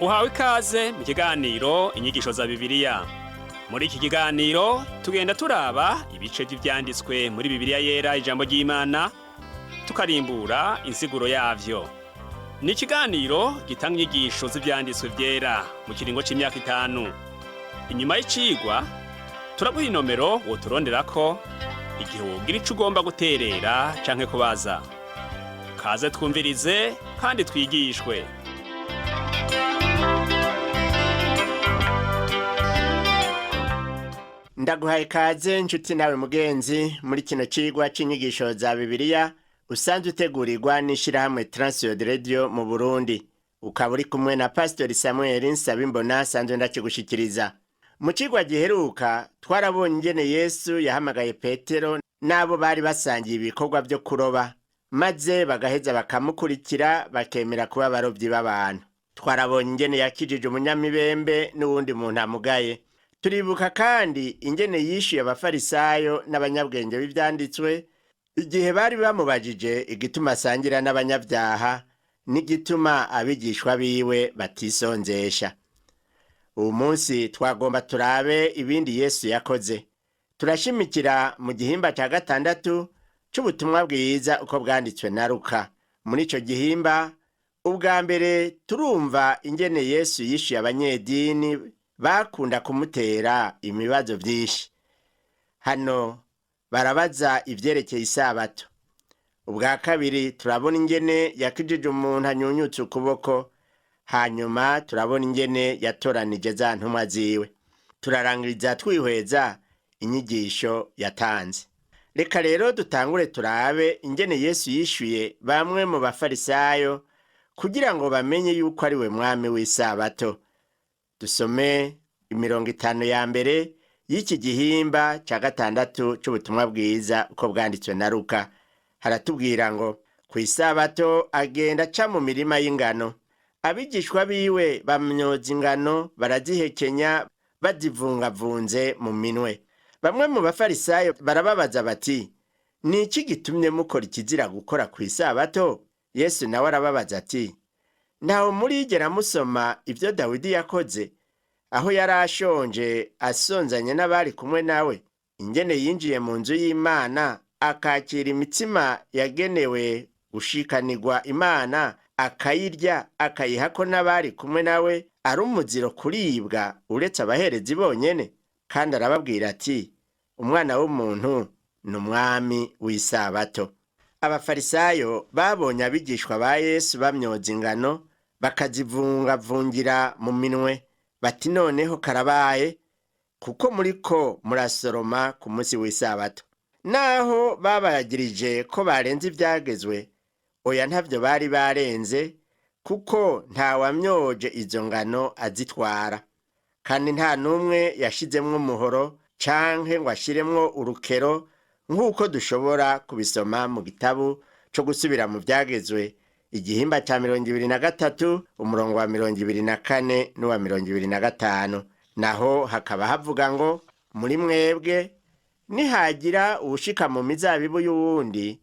Uhawe ikaze mu kiganiro inyigisho za Bibiliya. Muri iki kiganiro tugenda turaba ibice vy'ivyanditswe muri Bibiliya yera ijambo ry'Imana, tukarimbura insiguro yavyo. Ni ikiganiro gitanga inyigisho z'ivyanditswe vyera mu kiringo c'imyaka 5. Inyuma y'icigwa turaguha inomero woturonderako igihe wogira ico ugomba guterera canke kubaza. Kaze twumvirize kandi twigishwe. Ndaguhaye ikaze nshuti nawe mugenzi muri kino cigwa c'inyigisho za Bibiliya usanzwe utegurirwa n'ishirahamwe Transworld Radio mu Burundi. Ukaba uri kumwe na Pastor Samuel Nsabimbona sanzwe ndakigushikiriza. Mu cigwa giheruka twarabonye ingene Yesu yahamagaye Petero n'abo bari basangiye ibikorwa vyo kuroba, maze bagaheza bakamukurikira bakemera kuba abarovyi b'abantu. Twarabonye ingene yakijije umunyamibembe n'uwundi muntu amugaye. Turibuka kandi ingene yishuye abafarisayo n'abanyabwenge b'ivyanditswe igihe bari bamubajije igituma asangira n'abanyabyaha n'igituma abigishwa biwe batisonzesha. Ubu munsi twagomba turabe ibindi Yesu yakoze. Turashimikira mu gihimba ca 6 c'ubutumwa bwiza uko bwanditswe na Luka. Muri ico gihimba ubwa mbere turumva ingene Yesu yishuye abanyedini bakunda kumutera imibazo vyinshi. Hano barabaza ivyerekeye isabato. Ubwa kabiri turabona ingene yakijije umuntu anyunyutse ukuboko, hanyuma turabona ingene yatoranije za ntumwa ziwe. Turarangiriza twihweza inyigisho yatanze. Reka rero dutangure turabe ingene Yesu yishuye bamwe mu bafarisayo kugira ngo bamenye yuko ari we mwami w'isabato. Dusome 50 ya mbere y'iki gihimba ca 6 c'ubutumwa bwiza uko bwanditswe na Luka. Haratubwira ngo ku isabato agenda aca mu mirima y'ingano. Abigishwa biwe bamyoza ingano barazihekenya bazivungavunze mu minwe. Bamwe mu bafarisayo barababaza bati, ni iki gitumye mukora ikizira gukora ku isabato? Yesu nawe arababaza ati, ntaho murigera musoma ivyo Dawidi yakoze aho yari ashonje asonzanye n'abari kumwe nawe, ingene yinjiye mu nzu y'Imana akakira imitsima yagenewe gushikanirwa Imana akayirya akayihako n'abari kumwe nawe ari umuziro kuribwa uretse abaherezi bonyene. Kandi arababwira ati, umwana w'umuntu ni umwami w'isabato. Abafarisayo babonye abigishwa ba Yesu bamyoza ingano bakazivungavungira mu minwe, bati noneho karabaye kuko muriko murasoroma ku munsi w'isabato. Naho babagirije ko barenze ivyagezwe, oya ntavyo bari barenze, kuko nta wamyoje izo ngano azitwara. Kandi nta numwe yashizemwo umuhoro canke ngo ashiremwo urukero nk'uko dushobora kubisoma mu gitabu co gusubira mu vyagezwe igihimba ca 23 umurongo wa 24 n'uwa 25. Naho hakaba havuga ngo, muri mwebwe nihagira uwushika mu mizabibu y'uwundi,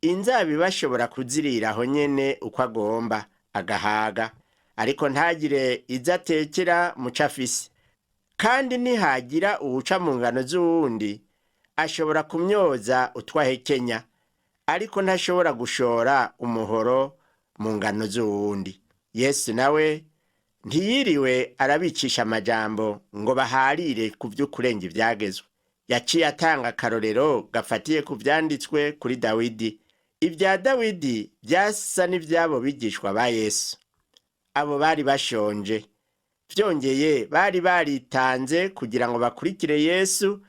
inzabibu ashobora kuziriraho nyene uko agomba agahaga, ariko ntagire izo atekera mu cafisi. Kandi nihagira uwuca mu ngano z'uwundi, ashobora kumyoza utwahekenya, ariko ntashobora gushora umuhoro mu ngano z'uwundi. Yesu nawe ntiyiriwe arabicisha amajambo ngo baharire ku vy'ukurenga ivyagezwe. Yaciye atanga akarorero gafatiye ku vyanditswe kuri Dawidi. Ivya Dawidi vyasa n'ivyabo bigishwa ba Yesu. Abo bari bashonje, vyongeye bari baritanze kugira ngo bakurikire Yesu,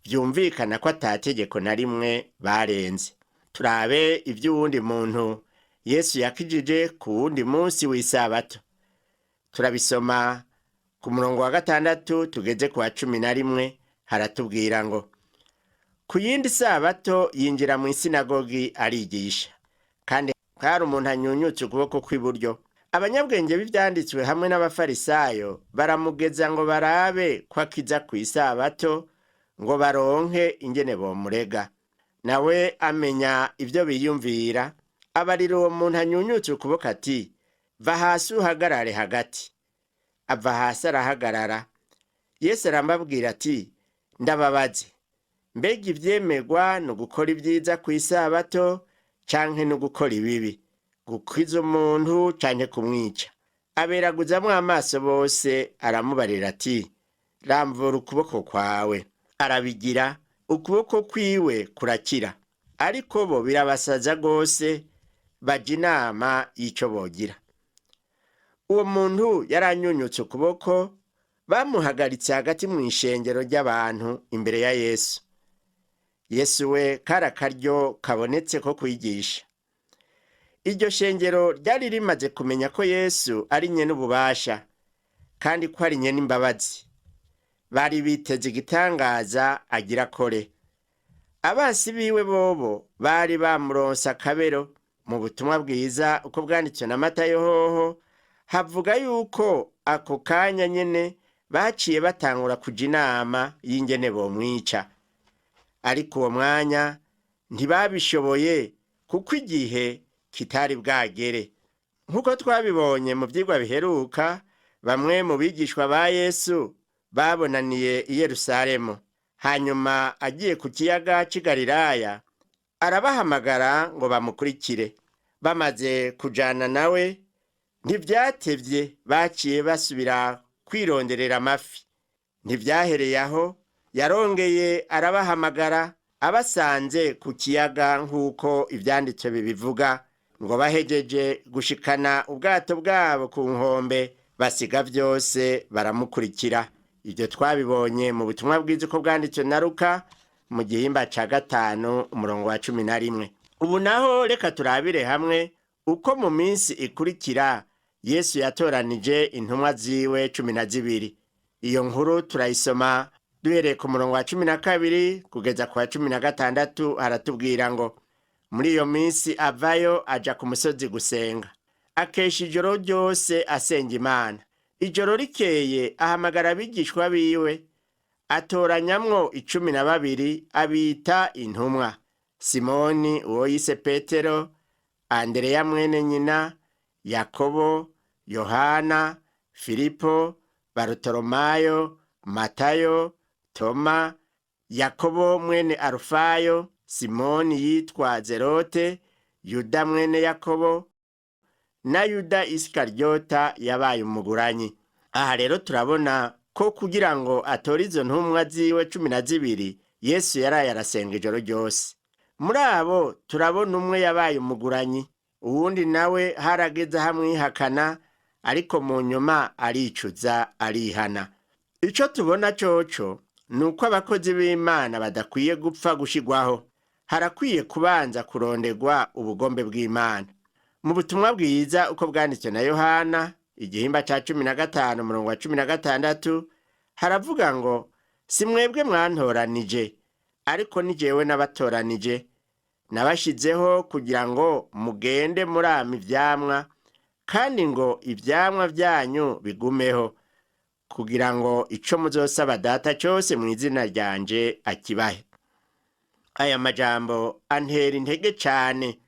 vyumvikana ko atategeko na rimwe barenze. Turabe ivy'uwundi muntu Yesu yakijije ku wundi munsi w'isabato. Turabisoma ku murongo wa 6 tugeze ku wa 11. Haratubwira ngo, ku yindi sabato yinjira mu isinagogi arigisha, kandi hari umuntu anyunyutse ukuboko kw'iburyo. Abanyabwenge b'ivyanditswe hamwe n'abafarisayo baramugeza ngo barabe ko akiza ku isabato ngo baronke ingene bomurega. Nawe amenya ivyo biyumvira, abarira uwo muntu anyunyutse ukuboko ati, va hasi uhagarare hagati. ava hasi arahagarara. Yesu aramubwira ati, ndababaze, mbega ivyemerwa ni ugukora ibyiza ku isabato canke no gukora ibibi, gukiza umuntu canke kumwica? Aberaguzamwo amaso bose aramubarira ati, ramvura ukuboko kwawe. Arabigira, ukuboko kwiwe kurakira. Ariko bo birabasaza rwose, baja inama y'ico bogira. Uwo muntu yaranyunyutse ukuboko, bamuhagaritse hagati mw'ishengero ry'abantu imbere ya Yesu. Yesu we kari akaryo kabonetse ko kwigisha. Iryo shengero ryari rimaze kumenya ko Yesu ari nyene ububasha, kandi ko ari nyene imbabazi. Bari biteze igitangaza agira akore. Abansi biwe bobo bari bamuronse akabero. Mu butumwa bwiza uko bwanditswe na Matayo hoho, havuga yuko ako kanya nyene baciye batangura kuja inama y'ingene bomwica. Ariko uwo mwanya ntibabishoboye kuko igihe kitari bwagere. Nk'uko twabibonye mu vyigwa biheruka, bamwe mu bigishwa ba Yesu babonaniye i Yerusalemu. Hanyuma agiye ku kiyaga c'i Galilaya, arabahamagara ngo bamukurikire. Bamaze kujana nawe, ntivyatevye baciye basubira kwironderera amafi. Ntivyahereye aho, yarongeye arabahamagara, abasanze ku kiyaga nk'uko ivyanditswe bibivuga, ngo bahejeje gushikana ubwato bwabo ku nkombe, basiga vyose baramukurikira. Ivyo twabibonye mu butumwa bwiza uko bwanditswe na Luka mu gihimba ca 5 umurongo wa 11. Ubu naho reka turabire hamwe uko mu minsi ikurikira Yesu yatoranije intumwa ziwe 12. Iyo nkuru turayisoma duhereye ku murongo wa 12 kugeza ku wa 16. Haratubwira ngo, muri iyo minsi avayo aja ku musozi gusenga. Akesha ijoro ryose asenga Imana. Ijoro rikeye ahamagara abigishwa biwe, atoranyamwo 12 abita intumwa: Simoni uwo yise Petero, Andereya mwene nyina, Yakobo, Yohana, Filipo, Barutolomayo, Matayo, Toma, Yakobo mwene Arufayo, Simoni yitwa Zerote, Yuda mwene Yakobo, na Yuda Isikaryota yabaye umuguranyi. Aha rero turabona ko kugira ngo atore izo ntumwa ziwe 12, Yesu yaraye arasenga ijoro ryose. Muri abo turabona umwe yabaye umuguranyi, uwundi nawe harageze hamwihakana, ariko mu nyuma aricuza arihana. Ico tubona coco nuko abakozi b'Imana badakwiye gupfa gushigwaho. Harakwiye kubanza kurondegwa ubugombe bw'Imana. Mu butumwa bwiza uko bwanditswe na Yohana igihimba ca 15 umurongo wa 16, haravuga ngo, si mwebwe mwantoranije, ariko ni jewe nabatoranije. Nabashizeho kugira ngo mugende murama ivyamwa, kandi ngo ivyamwa vyanyu bigumeho, kugira ngo ico muzosaba Data cose mu izina ryanje akibahe. Aya majambo antera intege cane,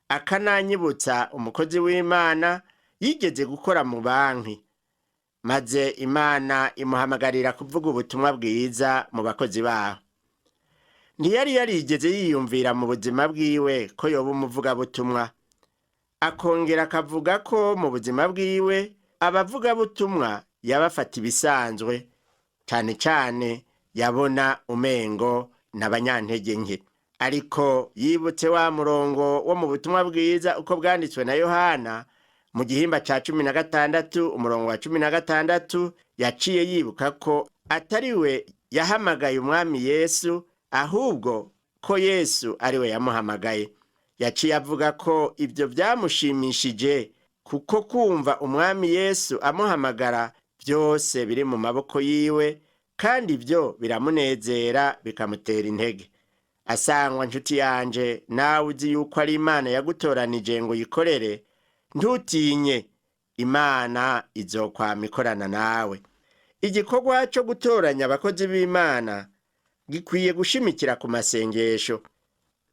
akananyibutsa umukozi w'Imana yigeze gukora mu banki, maze Imana imuhamagarira kuvuga ubutumwa bwiza mu bakozi baho. Ntiyari yarigeze yiyumvira mu buzima bwiwe ko yoba umuvugabutumwa. Akongera akavuga ko mu buzima bwiwe abavugabutumwa yabafata ibisanzwe, cane cane yabona umengo n'abanyantege nke. Ariko yibutse wa murongo wo mu butumwa bwiza uko bwanditswe na Yohana mu gihimba ca 16 umurongo wa 16, yaciye yibuka ko atari we yahamagaye umwami Yesu, ahubwo ko Yesu ari we yamuhamagaye. Yaciye avuga ko ibyo byamushimishije, kuko kumva umwami Yesu amuhamagara byose biri mu maboko yiwe, kandi ibyo biramunezera bikamutera intege. Asangwa nshuti yanje, nawe uzi yuko ari Imana yagutoranije ngo yikorere, ntutinye, Imana izokwama ikorana nawe. Igikorwa cyo gutoranya abakozi b'Imana gikwiye gushimikira ku masengesho.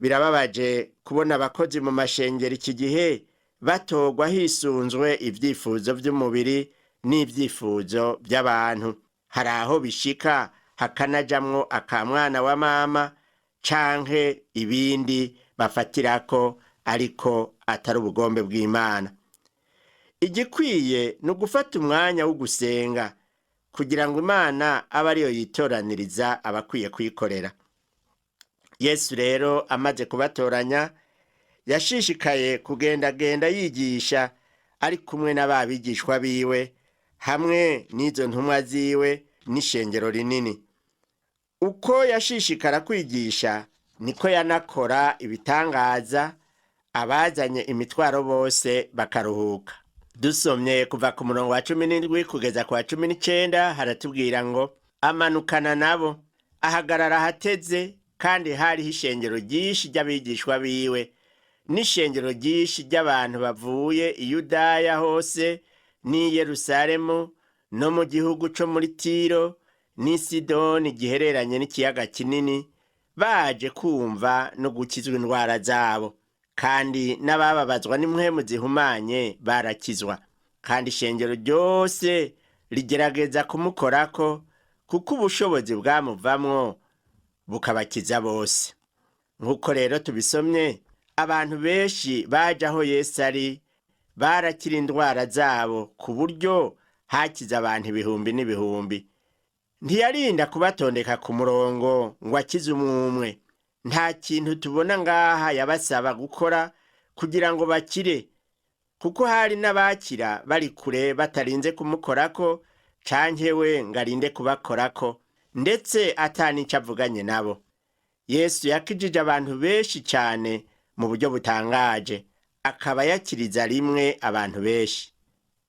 Birababaje kubona abakozi mu mashengero iki gihe batogwa hisunzwe ivyifuzo vy'umubiri n'ivyifuzo by'abantu. Hari aho bishika hakanajamwo akamwana wa mama canke ibindi bafatirako ariko atari ubugombe bw'Imana. Igikwiye ni ugufata umwanya wo gusenga kugira ngo Imana abe ariyo yitoraniriza abakwiye kuyikorera. Yesu rero amaze kubatoranya yashishikaye kugendagenda yigisha ari kumwe n'ababigishwa biwe hamwe n'izo ntumwa ziwe n'ishengero rinini. Uko yashishikara kwigisha niko yanakora ibitangaza, abazanye imitwaro bose bakaruhuka. Dusomye kuva ku murongo wa 17 kugeza ku wa 19 haratubwira ngo amanukana nabo ahagarara hateze, kandi hariho ishengero ryinshi ry'abigishwa biwe n'ishengero ryinshi ry'abantu bavuye i Yudaya hose n'i Yerusalemu no mu gihugu co muri Tiro n'i Sidoni gihereranye n'ikiyaga kinini, baje kumva no gukizwa indwara zabo, kandi n'abababazwa n'impwemu zihumanye barakizwa. Kandi ishengero ryose rigerageza kumukorako, kuko ubushobozi bwamuvamwo bukabakiza bose. Nk'uko rero tubisomye, abantu benshi baje aho Yesu ari barakira indwara zabo ku buryo hakiza abantu ibihumbi n'ibihumbi. Ntiyarinda kubatondeka ku murongo ngo akize umwe. Nta kintu tubona ngaha yabasaba gukora kugira ngo bakire, kuko hari n'abakira bari kure batarinze kumukorako canke we ngarinde kubakorako, ndetse atanica avuganye nabo. Yesu yakijije abantu benshi cyane mu buryo butangaje, akaba yakiriza rimwe abantu benshi.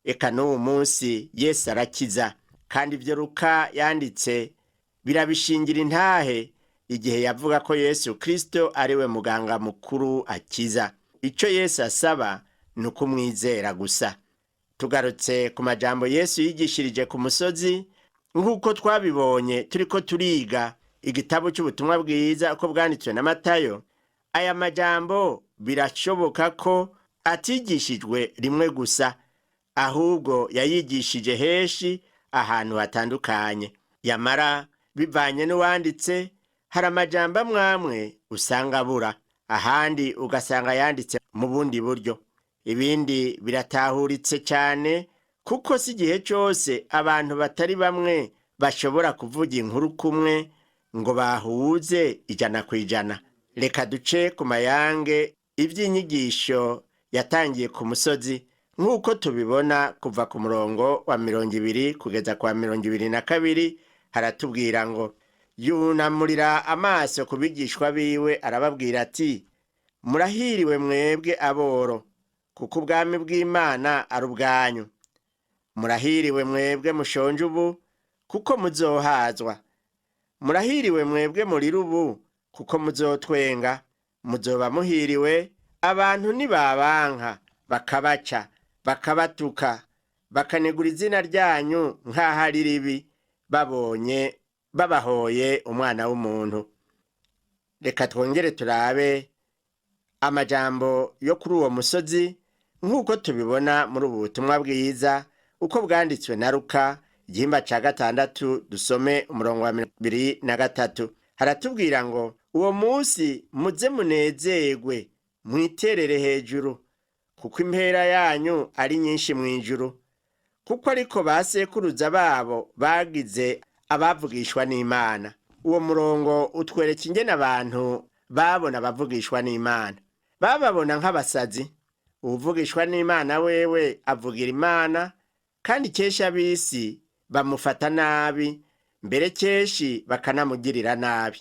Eka n'uwo munsi Yesu arakiza, kandi ibyo Luka yanditse birabishingira intahe igihe yavuga ko Yesu Kristo ari we muganga mukuru akiza. Ico Yesu asaba ni ukumwizera gusa. Tugarutse ku majambo Yesu yigishirije ku musozi, nk'uko twabibonye turiko turiga igitabo cy'ubutumwa bwiza uko bwanditswe na Matayo, aya majambo birashoboka ko atigishijwe rimwe gusa, ahubwo yayigishije henshi ahantu hatandukanye. Yamara bivanye n'uwanditse, hari amajambo amwamwe usanga abura, ahandi ugasanga yanditse mu bundi buryo. Ibindi biratahuritse cyane, kuko si igihe cyose abantu batari bamwe bashobora kuvuga inkuru kumwe ngo bahuze 100%. Reka duce ku mayange iby'inyigisho yatangiye ku musozi, nk'uko tubibona kuva ku murongo wa 20 kugeza kwa 22. Haratubwira ngo yunamurira amaso ku bigishwa biwe arababwira ati, murahiriwe mwebwe aboro, kuko ubwami bw'Imana ari ubwanyu. Murahiriwe mwebwe mushonje ubu, kuko muzohazwa. Murahiriwe mwebwe murira ubu, kuko muzotwenga. Muzoba muhiriwe abantu nibabanka, bakabaca, bakabatuka, bakanegura izina ryanyu nk'aho ari ribi, babonye babahoye umwana w'umuntu. Reka twongere turabe amajambo yo kuri uwo musozi, nk'uko tubibona muri ubu butumwa bwiza uko bwanditswe na Luka igihimba ca 6, dusome umurongo wa 23. Haratubwira ngo uwo munsi muze munezerwe, mwiterere hejuru, kuko impera yanyu ari nyinshi mu ijuru, kuko ariko basekuruza babo bagize abavugishwa n'Imana. Uwo murongo utwereka ingene abantu babona abavugishwa n'Imana. Bababona nk'abasazi. Uvugishwa n'Imana wewe avugira Imana, kandi kesha bisi bamufata nabi, mbere keshi bakanamugirira nabi.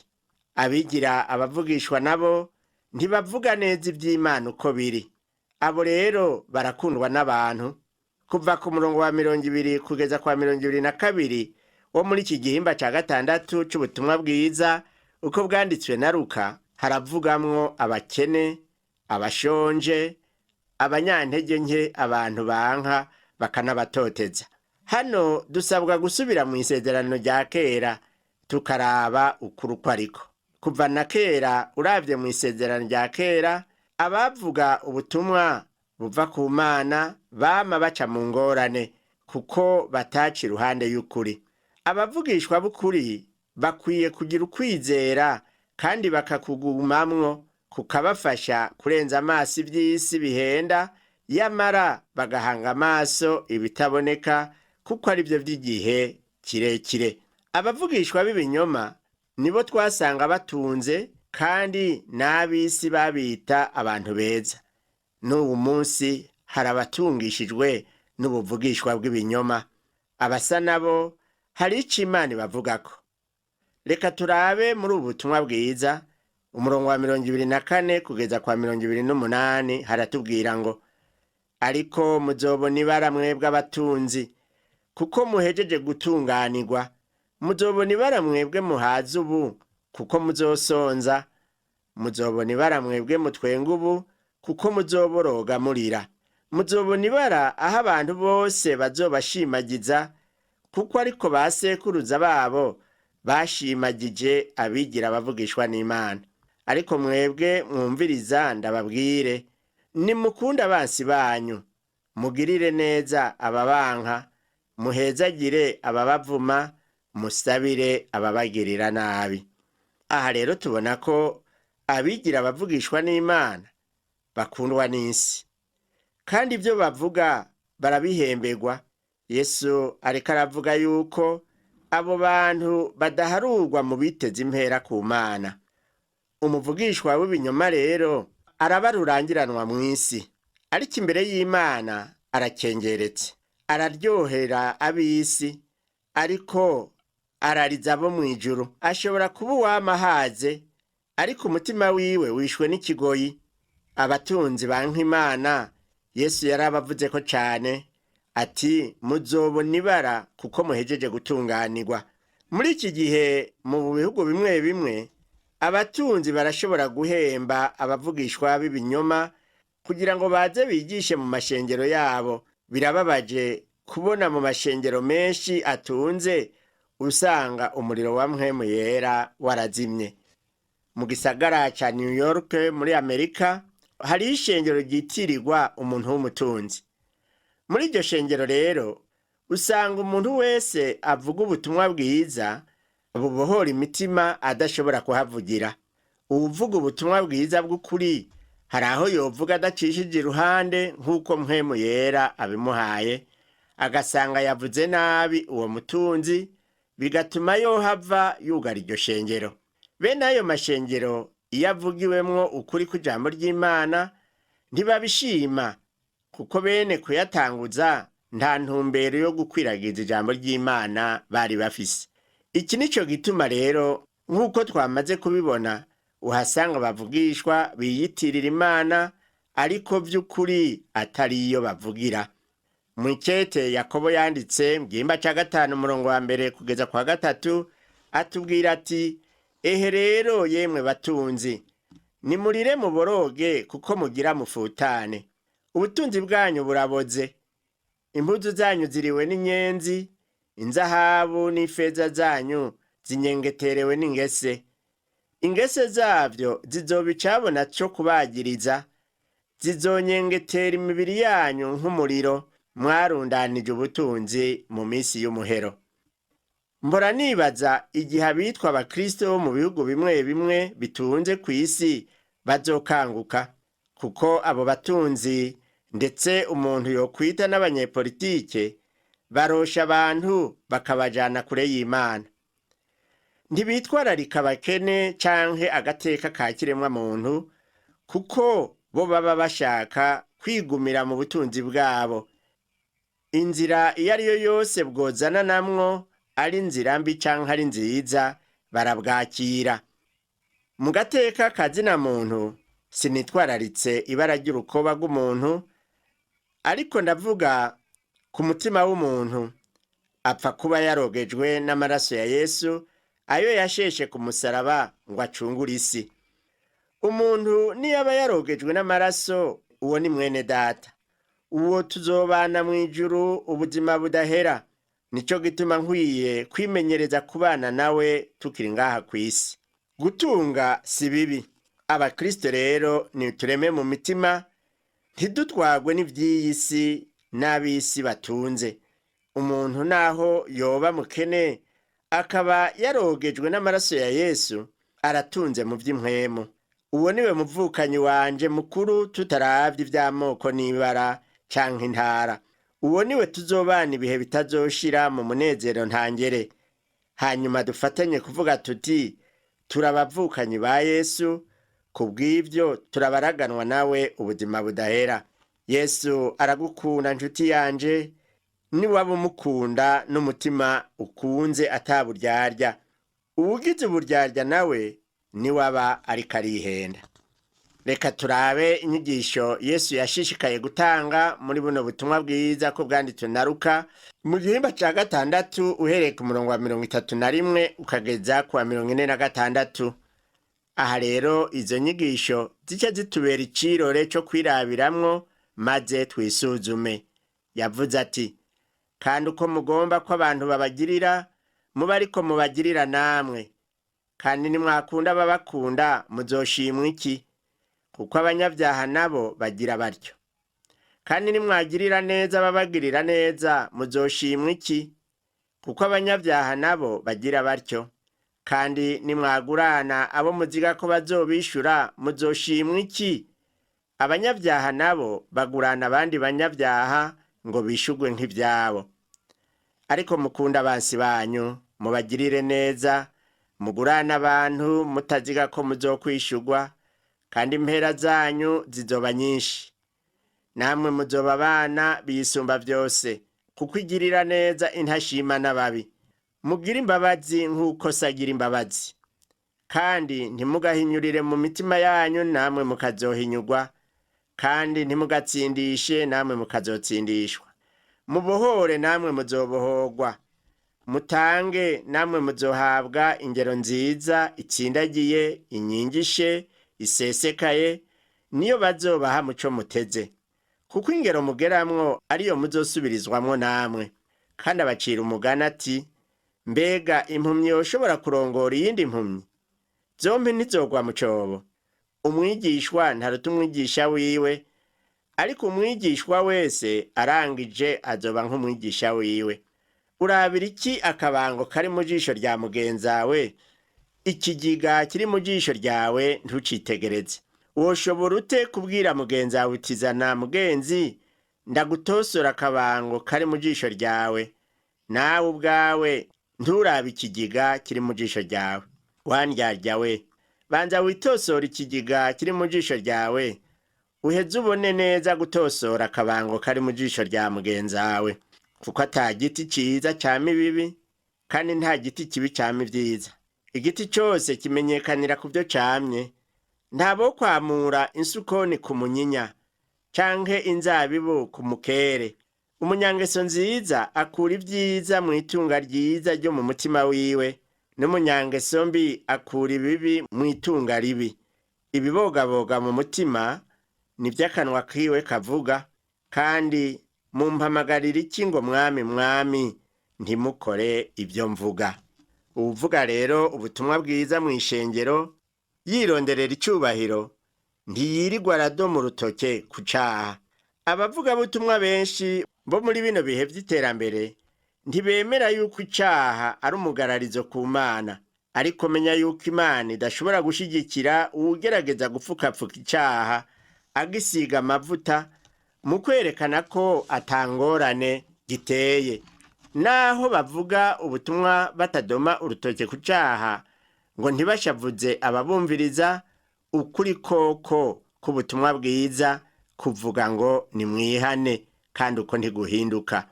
Abigira abavugishwa nabo ntibavuga neza iby'Imana uko biri. Abo rero barakundwa n'abantu. Kuva ku murongo wa 20 kugeza kwa 22 wo muri iki gihimba ca 6 c'ubutumwa bwiza uko bwanditswe na Luka, haravugamwo abakene, abashonje, abanyantege nke, abantu banka bakanabatoteza. Hano dusabwa gusubira mu isezerano rya kera tukaraba ukuri uko ariko. Kuva na kera uravye mu isezerano rya kera, abavuga ubutumwa buva ku Mana bama baca mu ngorane, kuko bataca iruhande y'ukuri. Abavugishwa b'ukuri bakwiye kugira ukwizera kandi bakakugumamwo kukabafasha kurenza amaso iby'isi bihenda, yamara bagahanga amaso ibitaboneka kuko ari byo by'igihe kirekire. Abavugishwa b'ibinyoma nibo twasanga batunze kandi n'ab'isi babita abantu beza. N'ubu munsi hari abatungishijwe n'ubuvugishwa bw'ibinyoma. Abasa nabo hari icyo Imana ibavugako. Reka turabe muri ubu butumwa bwiza, umurongo wa 24 kugeza kwa 28 haratubwira ngo, ariko muzobona ibara mwebwe abatunzi, kuko muhejeje gutunganirwa. Muzobona ibara mwebwe muhaza ubu, kuko muzosonza. Muzobona ibara mwebwe mutwenga ubu, kuko muzoboroga murira. Muzobona ibara aho abantu bose bazobashimagiza, kuko ariko ba sekuruza babo bashimagije abigira abavugishwa n'Imana. Ariko mwebwe mwumviriza ndababwire, nimukunda abansi banyu, mugirire neza ababanka, muhezagire ababavuma, musabire ababagirira nabi. Aha rero tubona ko abigira abavugishwa n'Imana bakundwa n'isi, kandi ibyo bavuga barabihemberwa. Yesu ariko aravuga yuko abo bantu badaharurwa mu biteze impera ku Mana. Umuvugishwa w'ibinyoma rero araba rurangiranwa mu isi, ariko imbere y'Imana arakengeretse. Araryohera ab'isi, ariko arariza abo mu ijuru. Ashobora kuba uwamahaze, ariko umutima wiwe wishwe n'ikigoyi. Abatunzi banka Imana Yesu yarabavuze ko cyane ati, muzobona ibara kuko muhejeje gutunganirwa. Muri iki gihe mu bihugu bimwe bimwe abatunzi barashobora guhemba abavugishwa b'ibinyoma kugira ngo baze bigishe mu mashengero yabo. Birababaje kubona mu mashengero menshi atunze usanga umuriro wa mpwemu yera warazimye. Mu gisagara ca New York muri Amerika hari ishengero ryitirirwa umuntu w'umutunzi. Muri iryo shengero rero usanga umuntu wese avuga ubutumwa bwiza bubohora imitima adashobora kuhavugira. Uvuga ubutumwa bwiza bw'ukuri hari aho yovuga adacishije iruhande nk'uko mpwemu yera abimuhaye, agasanga yavuze nabi uwo mutunzi, bigatuma yohava yugara iryo shengero. Bene ayo mashengero iyo avugiwemwo ukuri kw'ijambo ry'Imana ntibabishima, kuko bene kuyatanguza nta ntumbero yo gukwiragiza ijambo ry'Imana bari bafise. Iki nico gituma rero nk'uko twamaze kubibona uhasanga bavugishwa biyitirira Imana ariko vy'ukuri atari iyo bavugira. Mw'ikete Yakobo yanditse mu gihimba ca 5 umurongo wa 1 kugeza kwa 3 atubwira ati, ehe rero yemwe batunzi, nimurire muboroge kuko mugira mufutane. Ubutunzi bwanyu buraboze, impuzu zanyu ziriwe n'inyenzi, inzahabu n'ifeza zanyu zinyengeterewe n'ingese. Ingese zavyo zizobicabona co kubagiriza, zizonyengetera imibiri yanyu nk'umuriro mwarundanije ubutunzi mu minsi y'umuhero. Mbora nibaza igihe abitwa abakristo bo mu bihugu bimwe bimwe bitunze ku isi bazokanguka, kuko abo batunzi ndetse umuntu yokwita n'abanyepolitike barosha abantu bakabajana kure y'Imana. Ntibitwararika abakene canke agateka ka kiremwa muntu, kuko bo baba bashaka kwigumira mu butunzi bwabo. Inzira iyo ari yo yose bwozana namwo, ari inzira mbi canke ari nziza, barabwakira. Mu gateka kazina muntu sinitwararitse ibara ry'urukoba rw'umuntu, ariko ndavuga ku mutima w'umuntu. Apfa kuba yarogejwe n'amaraso ya Yesu, ayo yasheshe ku musaraba ngo acungure isi. Umuntu niyaba yarogejwe n'amaraso, uwo ni mwene data, uwo tuzobana mu ijuru ubuzima budahera. Nico gituma nkwiye kwimenyereza kubana nawe tukiri ngaha ku isi. Gutunga si bibi. Abakristo rero nitureme mu mitima, ntidutwagwe n'ivy'iyi si n'ab'isi batunze, umuntu naho yoba mukene akaba yarogejwe n'amaraso ya Yesu aratunze mu by'impwemu. Uwo niwe muvukanyi wanje mukuru tutaravye ivy'amoko n'ibara canke intara. Uwo niwe tuzobana ibihe bitazoshira mu munezero ntangere. Hanyuma dufatanye kuvuga tuti turabavukanyi ba Yesu, kubw'ivyo turabaraganwa nawe ubuzima budahera. Yesu aragukunda nshuti yanje, niwaba umukunda n'umutima ukunze ataburyarya. Uwugize uburyarya nawe niwaba ariko arihenda. Reka turabe inyigisho Yesu yashishikaye gutanga muri buno butumwa bwiza ko bwanditswe na Luka mu gihimba ca 6 uhereye ku murongo wa 31 ukageza ku wa 46. Aha rero izo nyigisho zica zitubera icirore cyo kwirabiramwo maze twisuzume. Yavuze ati, kandi uko mugomba ko abantu babagirira muba ariko mubagirira namwe, kandi nimwakunda babakunda muzoshimwa iki? Kuko abanyabyaha nabo bagira batyo. Kandi nimwagirira neza babagirira neza muzoshimwa iki? Kuko abanyabyaha nabo bagira batyo. Kandi nimwagurana abo muziga ko bazobishura muzoshimwa iki? Abanyabyaha nabo bagurana abandi banyabyaha ngo bishugwe nk'ivyabo. Ariko mukunda abansi banyu, mubagirire neza, mugurana abantu mutaziga ko muzokwishugwa, kandi impera zanyu zizoba nyinshi. Namwe muzoba abana bisumba byose, kuko igirira neza intashima n'ababi. Mugire imbabazi nk'uko se agira imbabazi. Kandi ntimugahinyurire mu mitima yanyu, namwe mukazohinyugwa, kandi ntimugatsindishe, namwe mukazotsindishwa. Mubohore, namwe muzobohorwa. Mutange, namwe muzohabwa ingero nziza, itsindagiye, inyingishe, isesekaye, niyo bazobaha muco muteze. Kuko ingero mugeramwo ariyo muzosubirizwamwo namwe. Kandi abacira umugani ati, mbega impumyi yoshobora kurongora iyindi impumyi? Zombi ntizogwa mu cobo. Umwigishwa ntaruta umwigisha wiwe, ariko umwigishwa wese arangije azoba nk'umwigisha wiwe. Urabira iki akabango kari mu jisho rya mugenzawe? Ikigiga kiri mu jisho ryawe ntucitegereze. Woshobora ute kubwira mugenzawe uti zana mugenzi, ndagutosora akabango kari mu jisho ryawe? Nawe ubwawe nturabe ikigiga kiri mu jisho ryawe. Wandyarya we, banza witosora ikigiga kiri mu jisho ryawe, uheze ubone neza gutosora akabango kari mu jisho rya mugenzawe. Kuko ata giti ciza cama ibibi, kandi nta giti kibi cama ivyiza. Igiti cose kimenyekanira ku byo camye. Ntabo kwamura insukoni ku munyinya, canke inzabibu ku mukere. Umunyangeso nziza akura ivyiza mu itunga ryiza ryo mu mutima wiwe, n'umunyangeso mbi akura ibibi mu itunga ribi. Ibibogaboga mu mutima nivyo akanwa kiwe kavuga. Kandi mumpamagarira iki ngo mwami mwami, ntimukore ibyo mvuga. Uvuga rero ubutumwa bwiza mu ishengero yironderera icubahiro, ntiyirirwa aradoma urutoke ku caha. Abavuga butumwa benshi bo muri bino bihe vy'iterambere ntibemera yuko icaha ari umugararizo ku Mana, ariko menya yuko Imana idashobora gushigikira uwugerageza gupfukapfuka icaha agisiga amavuta mu kwerekana ko atangorane giteye. Naho bavuga ubutumwa batadoma urutoke ku caha ngo ntibashavuze ababumviriza, ukuri koko k'ubutumwa bwiza kuvuga ngo nimwihane, kandi uko ntiguhinduka.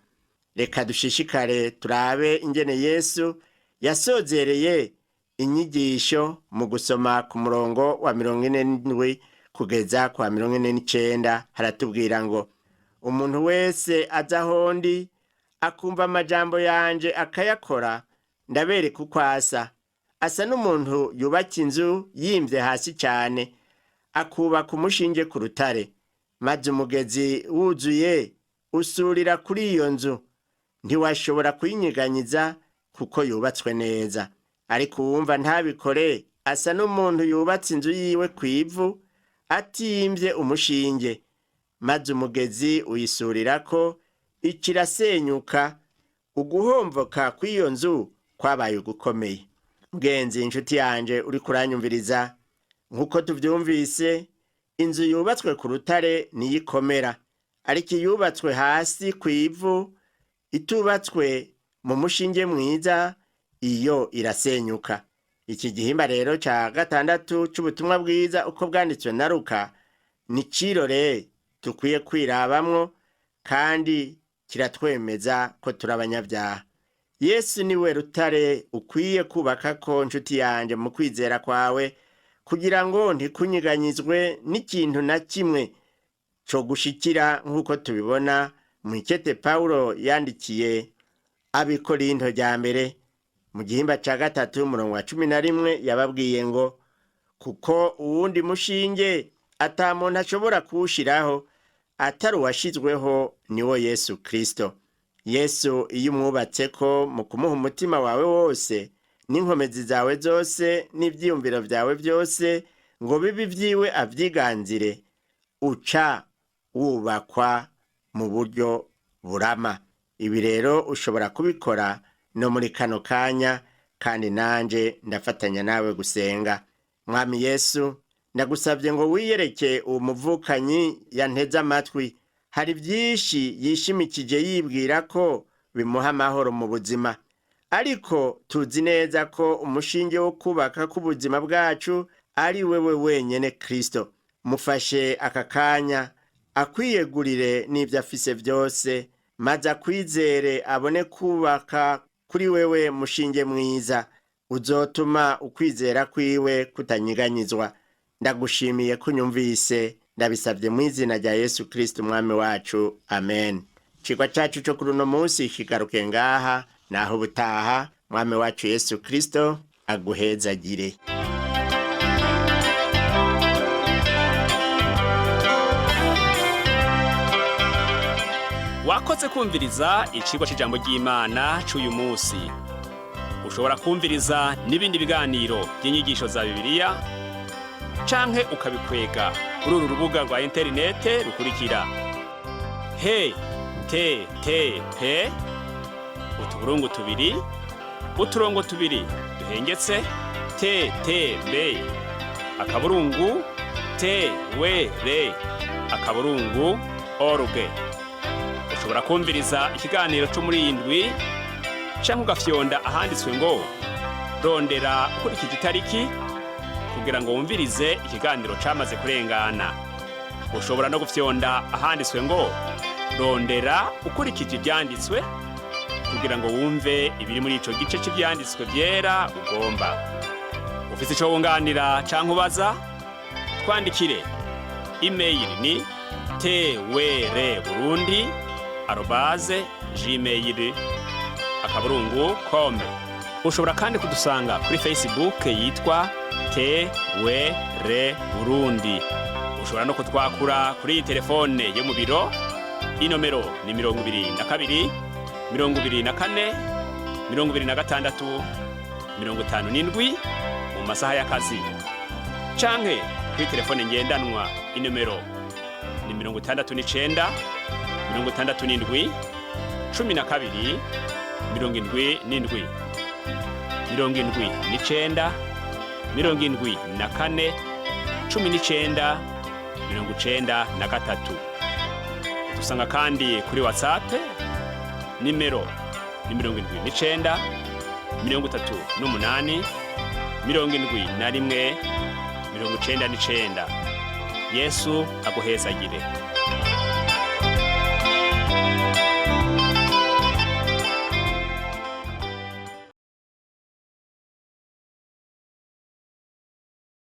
Reka dushishikare turabe ingene Yesu yasozereye inyigisho mu gusoma ku murongo wa 47 kugeza kwa 49. Haratubwira ngo, umuntu wese aza ahondi akumva amajambo yanje akayakora, ndabereka uko asa. Asa n'umuntu yubaka inzu yimvye hasi cyane, akubaka umushinge ku rutare, maze umugezi wuzuye usurira kuri iyo nzu, ntiwashobora kuyinyiganyiza kuko yubatswe neza. Ariko uwumva ntabikore asa n'umuntu yubatse inzu yiwe kw'ivu atimvye umushinge, maze umugezi uyisurirako ikirasenyuka, uguhomvoka kw'iyo nzu kwabaye ugukomeye. Mugenzi, inshuti yanje uri kuranyumviriza, nk'uko tuvyumvise, inzu yubatswe ku rutare niyo ikomera, ariko iyubatswe hasi kw'ivu, itubatswe mu mushinge mwiza, iyo irasenyuka. Iki gihimba rero ca 6 c'ubutumwa bwiza uko bwanditswe na Luka ni cirore dukwiye kwirabamwo, kandi kiratwemeza ko turi abanyabyaha. Yesu niwe rutare ukwiye kubakako, nshuti yanje, mu kwizera kwawe, kugira ngo ntikunyiganyizwe n'ikintu na kimwe co gushikira, nk'uko tubibona mu ikete Pawulo yandikiye Abikorinto rya mbere mu gihimba ca 3 umurongo wa 11 yababwiye ngo, kuko uwundi mushinge ata muntu ashobora kuwushiraho atari uwashizweho niwo Yesu Kristo. Yesu iyo umwubatseko mu kumuha umutima wawe wose n'inkomezi zawe zose n'ivyiyumviro vyawe vyose ngo bibe vyiwe avyiganzire, uca wubakwa mu buryo burama. Ibi rero ushobora kubikora no muri kano kanya, kandi nanje ndafatanya nawe gusenga. Mwami Yesu, ndagusavye ngo wiyereke uwo muvukanyi yanteze amatwi. Hari vyinshi yishimikije yibwira ko bimuha amahoro mu buzima, ariko tuzi neza ko umushinge wo kubaka k'ubuzima bwacu ari wewe wenyene Kristo. Mufashe aka kanya akwiyegurire n'ivyo afise vyose, maze akwizere abone kubaka kuri wewe mushinge mwiza uzotuma ukwizera kwiwe kutanyiganyizwa. Ndagushimiye kunyumvise, ndabisavye mu izina rya Yesu Kristo umwami wacu, amen. Icigwa cacu co kuri uno munsi kigaruke ngaha, naho ubutaha. Mwami wacu Yesu Kristo aguhezagire. Wakoze kumviriza icigwa c'ijambo ry'Imana c'uyu munsi. Ushobora kumviriza n'ibindi biganiro by'inyigisho za Bibiliya, canke ukabikwega kuri uru rubuga rwa interinete rukurikira: http utuburungu tubiri uturongo tubiri duhengetse ttb akaburungu twr akaburungu org. Ushobora kumviriza ikiganiro cyo muri indwi, canke ugafyonda ahanditswe ngo rondera ukurikije itariki, kugira ngo wumvirize ikiganiro camaze kurengana. Ushobora no gufyonda ahanditswe ngo rondera ukurikije ivyanditswe, kugira ngo wumve ibiri muri ico gice c'ivyanditswe vyera ugomba. Ufise ico wunganira canke ubaza, twandikire. Email ni twrburundi@gmail.com. Ushobora kandi kudusanga kuri Facebook yitwa TWR Burundi. Ushobora no kutwakura kuri iyi telefone yo mu biro. Inomero ni 22 24 26 57 mu masaha y'akazi, canke kuri telefone ngendanwa. Inomero ni 69 67 12 77 79 74 19 93. Dusanga kandi kuri WhatsApp. Nimero ni 79 38 71 99. Yesu aguhezagire.